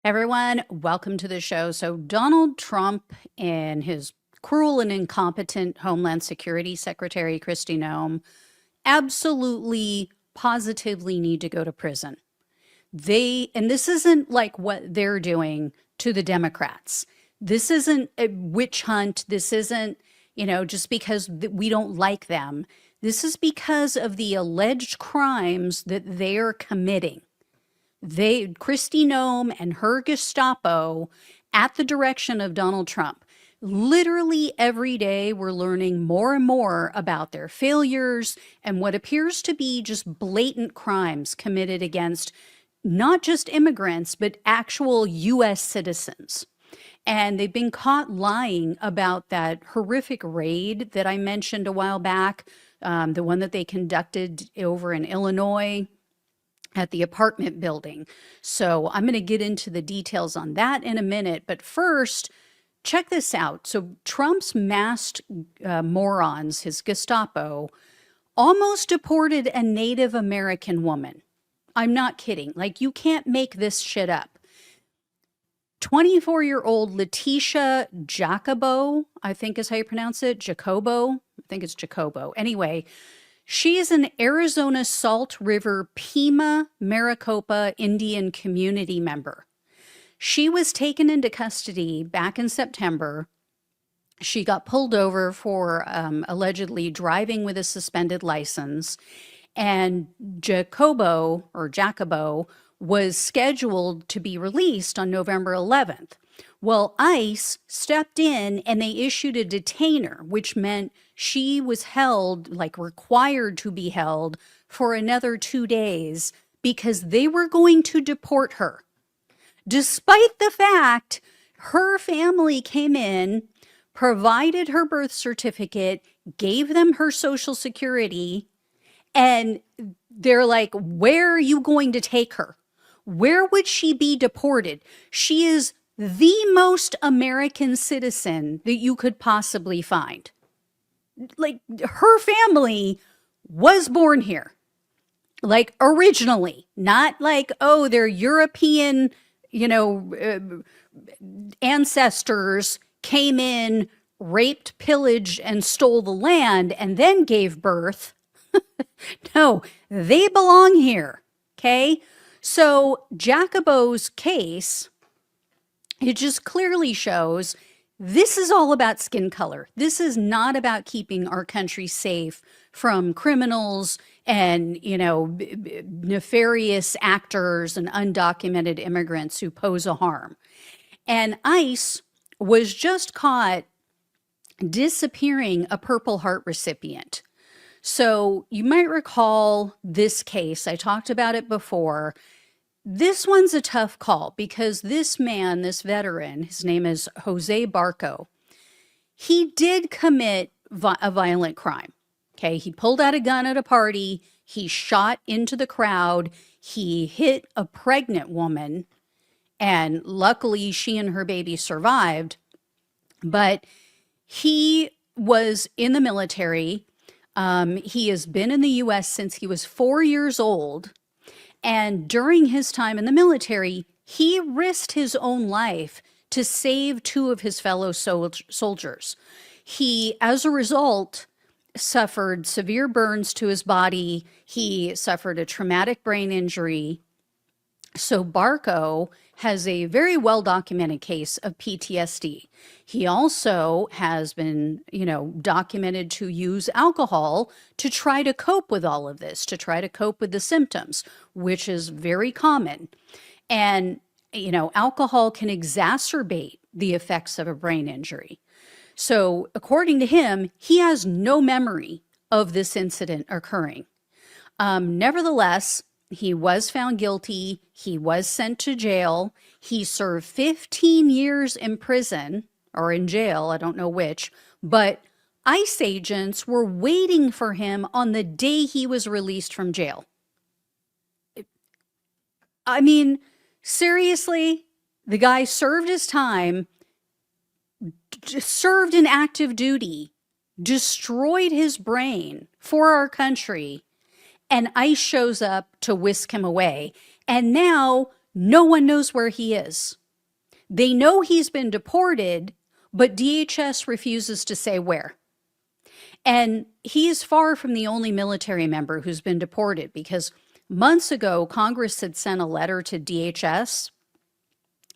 Everyone, welcome to the show. So, Donald Trump and his cruel and incompetent Homeland Security Secretary, Kristi Noem, absolutely, positively need to go to prison. And this isn't like what they're doing to the Democrats. This isn't a witch hunt. This isn't, just because we don't like them. This is because of the alleged crimes that they are committing. Kristi Noem and her Gestapo, at the direction of Donald Trump, literally every day we're learning more and more about their failures and what appears to be just blatant crimes committed against not just immigrants, but actual U.S. citizens. And they've been caught lying about that horrific raid that I mentioned a while back, the one that they conducted over in Illinois at the apartment building. So I'm going to get into the details on that in a minute. But first, check this out. So Trump's masked morons, his Gestapo, almost deported a Native American woman. I'm not kidding. Like, you can't make this shit up. 24-year-old Letitia Jacobo, I think is how you pronounce it. Jacobo. I think it's Jacobo. Anyway, she is an Arizona Salt River Pima Maricopa Indian community member. She was taken into custody back in September. She got pulled over for allegedly driving with a suspended license. And Jacobo was scheduled to be released on November 11th. Well, ICE stepped in and they issued a detainer, which meant she was held, like required to be held, for another 2 days because they were going to deport her. Despite the fact her family came in, provided her birth certificate, gave them her Social Security, and they're like, where are you going to take her? Where would she be deported? She is the most American citizen that you could possibly find. Like, her family was born here, like originally, not like, oh, they're European, ancestors came in, raped, pillaged, and stole the land and then gave birth. No, they belong here. Okay. So Jacobo's case, it just clearly shows this is all about skin color. This is not about keeping our country safe from criminals and, nefarious actors and undocumented immigrants who pose a harm. And ICE was just caught disappearing a Purple Heart recipient. So you might recall this case. I talked about it before. This one's a tough call because this man, this veteran, his name is Jose Barco. He did commit a violent crime. Okay, he pulled out a gun at a party. He shot into the crowd. He hit a pregnant woman, and luckily she and her baby survived. But he was in the military. He has been in the U.S. since he was 4 years old. And during his time in the military, he risked his own life to save 2 of his fellow soldiers. He, as a result, suffered severe burns to his body. He suffered a traumatic brain injury. So Barco has a very well-documented case of PTSD. He also has been, documented to use alcohol to try to cope with all of this, to try to cope with the symptoms, which is very common. And, alcohol can exacerbate the effects of a brain injury. So according to him, he has no memory of this incident occurring. Nevertheless, he was found guilty. He was sent to jail. He served 15 years in prison or in jail, I don't know which, but ICE agents were waiting for him on the day he was released from jail. I mean, seriously, the guy served his time, served in active duty, destroyed his brain for our country, and ICE shows up to whisk him away. And now No one knows where he is. They know he's been deported, but DHS refuses to say where. And he is far from the only military member who's been deported, because months ago, Congress had sent a letter to DHS.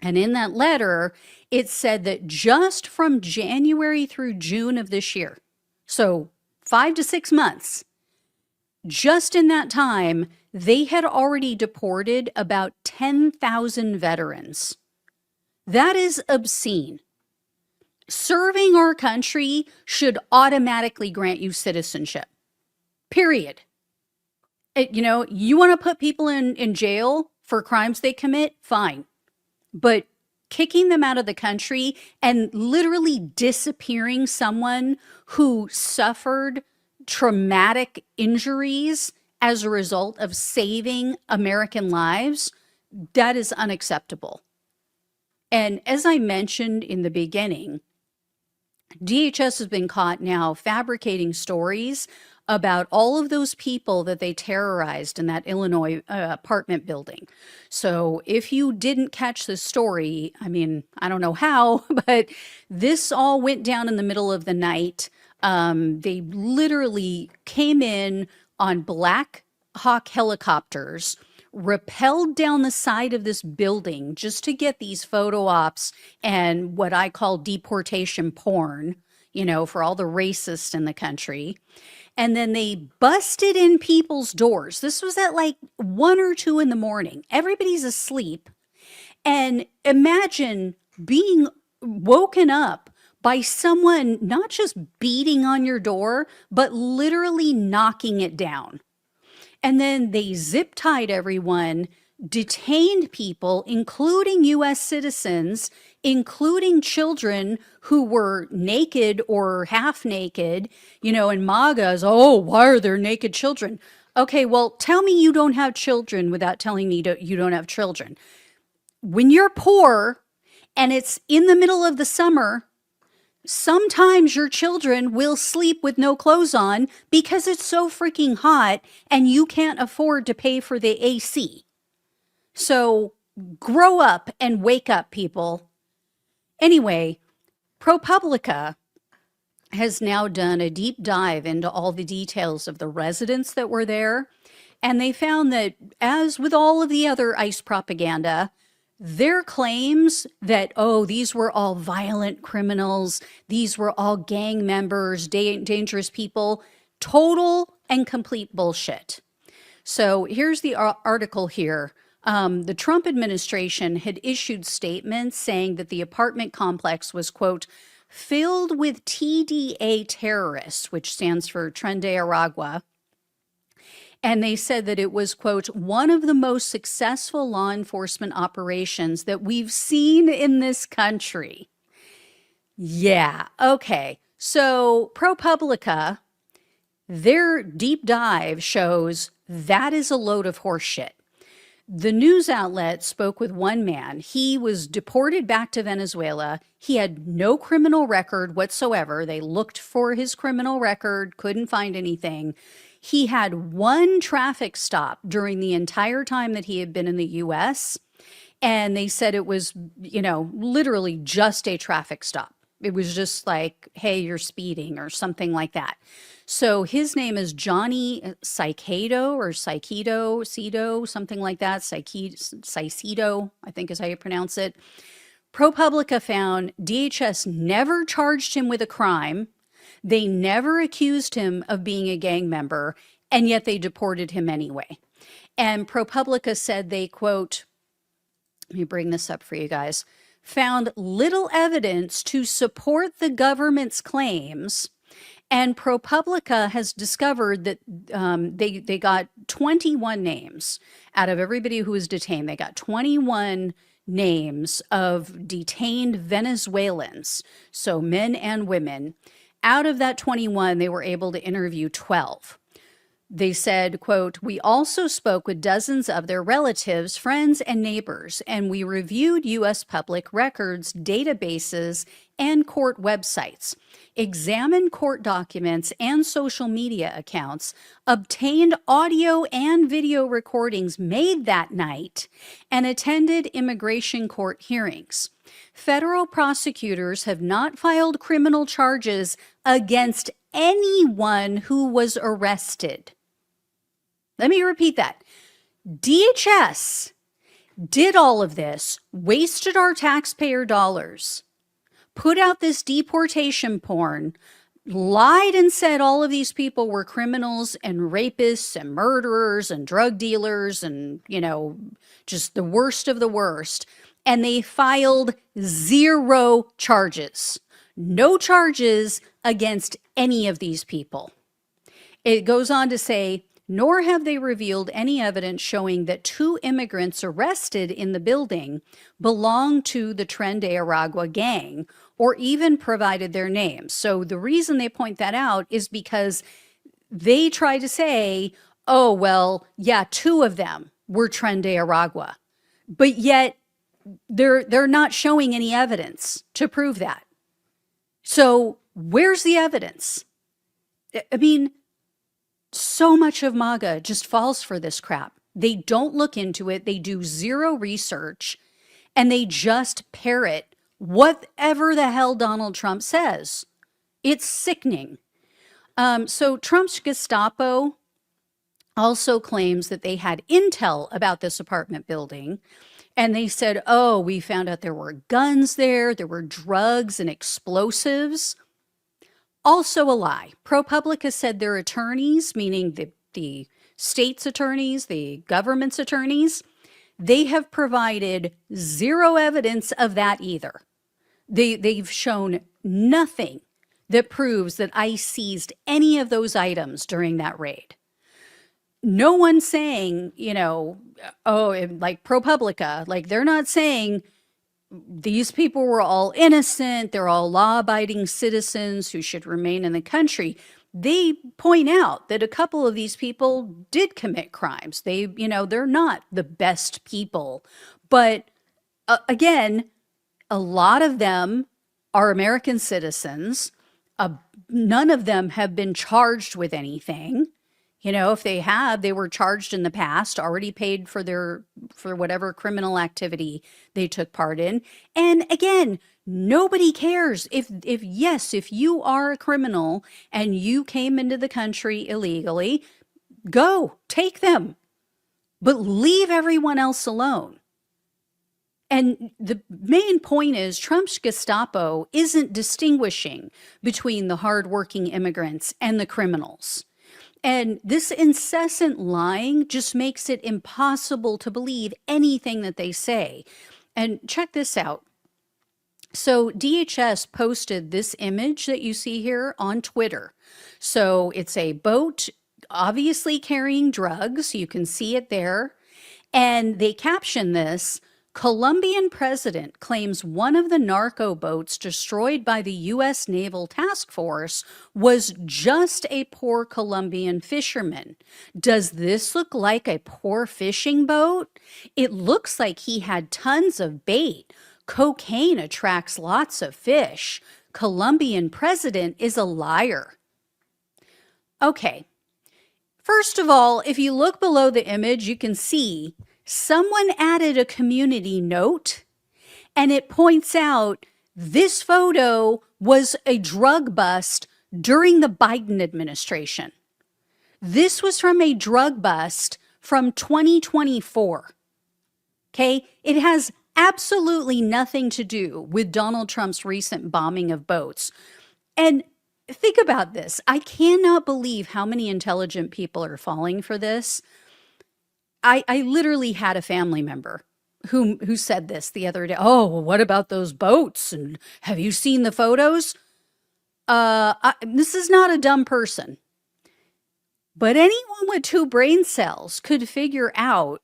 And in that letter, it said that just from January through June of this year, so 5 to 6 months, just in that time, they had already deported about 10,000 veterans. That is obscene. Serving our country should automatically grant you citizenship. Period. You want to put people in jail for crimes they commit? Fine. But kicking them out of the country and literally disappearing someone who suffered traumatic injuries as a result of saving American lives, that is unacceptable. And as I mentioned in the beginning, DHS has been caught now fabricating stories about all of those people that they terrorized in that Illinois apartment building. So if you didn't catch this story, I mean, I don't know how, but this all went down in the middle of the night. They literally came in on Black Hawk helicopters, rappelled down the side of this building just to get these photo ops and what I call deportation porn, for all the racists in the country. And then they busted in people's doors. This was at like 1 or 2 in the morning. Everybody's asleep. And imagine being woken up by someone not just beating on your door, but literally knocking it down. And then they zip-tied everyone, detained people, including U.S. citizens, including children who were naked or half naked, and MAGA's, oh, why are there naked children? Okay, well, tell me you don't have children without telling me you don't have children. When you're poor and it's in the middle of the summer, sometimes your children will sleep with no clothes on because it's so freaking hot and you can't afford to pay for the AC. So grow up and wake up, people. Anyway, ProPublica has now done a deep dive into all the details of the residents that were there. And they found that, as with all of the other ICE propaganda, their claims that, these were all violent criminals, these were all gang members, dangerous people, total and complete bullshit. So here's the article here. The Trump administration had issued statements saying that the apartment complex was, quote, filled with TDA terrorists, which stands for Tren de Aragua. And they said that it was, quote, one of the most successful law enforcement operations that we've seen in this country. Yeah, okay. So ProPublica, their deep dive shows that is a load of horse shit. The news outlet spoke with one man. He was deported back to Venezuela. He had no criminal record whatsoever. They looked for his criminal record, couldn't find anything. He had one traffic stop during the entire time that he had been in the U.S., and they said it was, literally just a traffic stop. It was just like, hey, you're speeding or something like that. So his name is Johnny Caicedo, something like that. Caicedo, I think is how you pronounce it. ProPublica found DHS never charged him with a crime. They never accused him of being a gang member, and yet they deported him anyway. And ProPublica said they, quote, let me bring this up for you guys, found little evidence to support the government's claims. And ProPublica has discovered that they got 21 names out of everybody who was detained. They got 21 names of detained Venezuelans, so men and women. Out of that 21, they were able to interview 12. They said, quote, "We also spoke with dozens of their relatives, friends, and neighbors, and we reviewed U.S. public records, databases, and court websites, examined court documents and social media accounts, obtained audio and video recordings made that night, and attended immigration court hearings. Federal prosecutors have not filed criminal charges against anyone who was arrested." Let me repeat that. DHS did all of this, wasted our taxpayer dollars, put out this deportation porn, lied and said all of these people were criminals and rapists and murderers and drug dealers and, just the worst of the worst. And they filed 0 charges. No charges against any of these people. It goes on to say, "Nor have they revealed any evidence showing that 2 immigrants arrested in the building belong to the Tren de Aragua gang or even provided their names." So the reason they point that out is because they try to say, oh, well, yeah, 2 of them were Tren de Aragua, but yet they're not showing any evidence to prove that. So where's the evidence? I mean, so much of MAGA just falls for this crap. They don't look into it. They do 0 research, and they just parrot whatever the hell Donald Trump says. It's sickening. So Trump's Gestapo also claims that they had intel about this apartment building. And they said, oh, we found out there were guns there were drugs and explosives. Also a lie. ProPublica said their attorneys, meaning the state's attorneys, the government's attorneys, they have provided 0 evidence of that either. They've shown nothing that proves that ICE seized any of those items during that raid. No one's saying, like ProPublica, like they're not saying these people were all innocent, they're all law-abiding citizens who should remain in the country. They point out that a couple of these people did commit crimes. They're not the best people. But again, a lot of them are American citizens. None of them have been charged with anything. If they have, they were charged in the past, already paid for whatever criminal activity they took part in. And again, nobody cares if you are a criminal and you came into the country illegally, go take them, but leave everyone else alone. And the main point is Trump's Gestapo isn't distinguishing between the hardworking immigrants and the criminals. And this incessant lying just makes it impossible to believe anything that they say. And check this out. So DHS posted this image that you see here on Twitter. So it's a boat obviously carrying drugs. You can see it there. And they caption this: Colombian president claims one of the narco boats destroyed by the U.S. Naval Task Force was just a poor Colombian fisherman. Does this look like a poor fishing boat? It looks like he had tons of bait. Cocaine attracts lots of fish. Colombian president is a liar. Okay. First of all, if you look below the image, you can see someone added a community note, and it points out this photo was a drug bust during the Biden administration. This was from a drug bust from 2024. Okay? It has absolutely nothing to do with Donald Trump's recent bombing of boats. And think about this. I cannot believe how many intelligent people are falling for this. I literally had a family member who said this the other day. Oh, well, what about those boats? And have you seen the photos? This is not a dumb person. But anyone with 2 brain cells could figure out,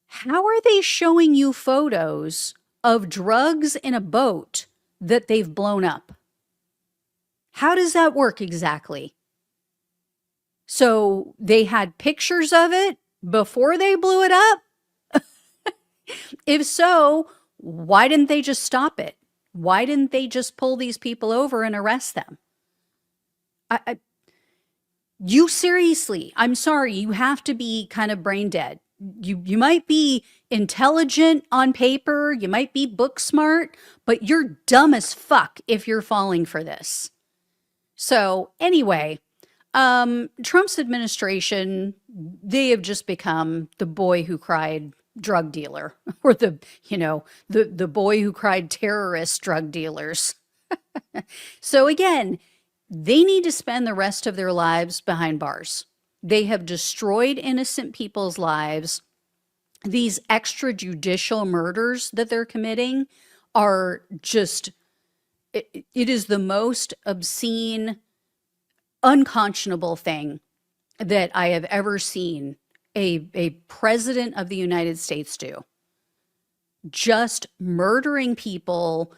how are they showing you photos of drugs in a boat that they've blown up? How does that work exactly? So they had pictures of it before they blew it up? If so, why didn't they just stop it? Why didn't they just pull these people over and arrest them? You seriously, I'm sorry, you have to be kind of brain dead. You might be intelligent on paper, you might be book smart, but you're dumb as fuck if you're falling for this. So anyway, Trump's administration, they have just become the boy who cried drug dealer, or the boy who cried terrorist drug dealers. So again, they need to spend the rest of their lives behind bars. They have destroyed innocent people's lives. These extrajudicial murders that they're committing are just, it is the most obscene, unconscionable thing that I have ever seen a president of the United States do. Just murdering people.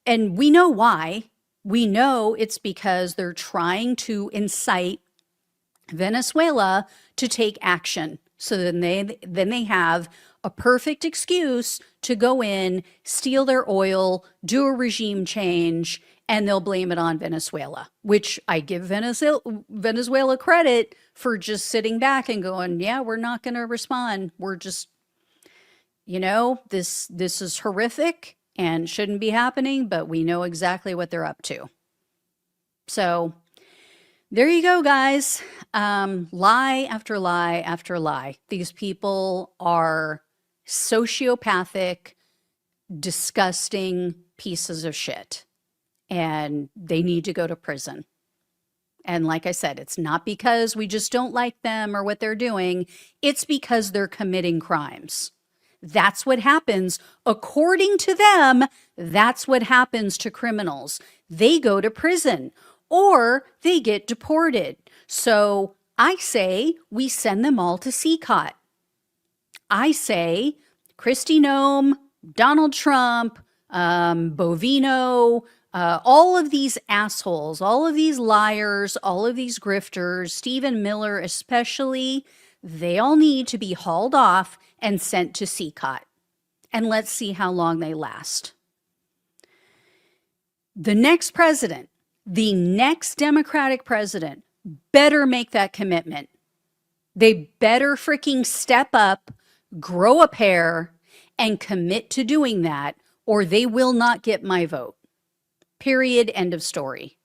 And we know why. We know it's because they're trying to incite Venezuela to take action. So then they have a perfect excuse to go in, steal their oil, do a regime change, and they'll blame it on Venezuela, which I give Venezuela credit for just sitting back and going, yeah, we're not going to respond. We're just, this is horrific and shouldn't be happening, but we know exactly what they're up to. So there you go, guys. Lie after lie after lie. These people are sociopathic, disgusting pieces of shit, and they need to go to prison. And like I said, it's not because we just don't like them or what they're doing. It's because they're committing crimes. That's what happens. According to them, that's what happens to criminals. They go to prison or they get deported. So I say we send them all to CCOT. I say Kristi Noem, Donald Trump, Bovino, all of these assholes, all of these liars, all of these grifters, Stephen Miller especially, they all need to be hauled off and sent to CCOT. And let's see how long they last. The next president, the next Democratic president, better make that commitment. They better freaking step up, grow a pair, and commit to doing that, or they will not get my vote. Period. End of story.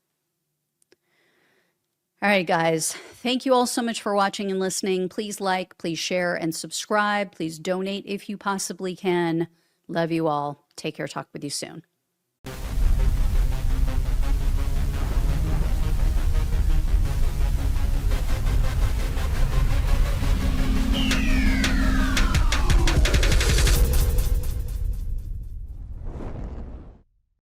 All right, guys. Thank you all so much for watching and listening. Please like, please share, and subscribe. Please donate if you possibly can. Love you all. Take care. Talk with you soon.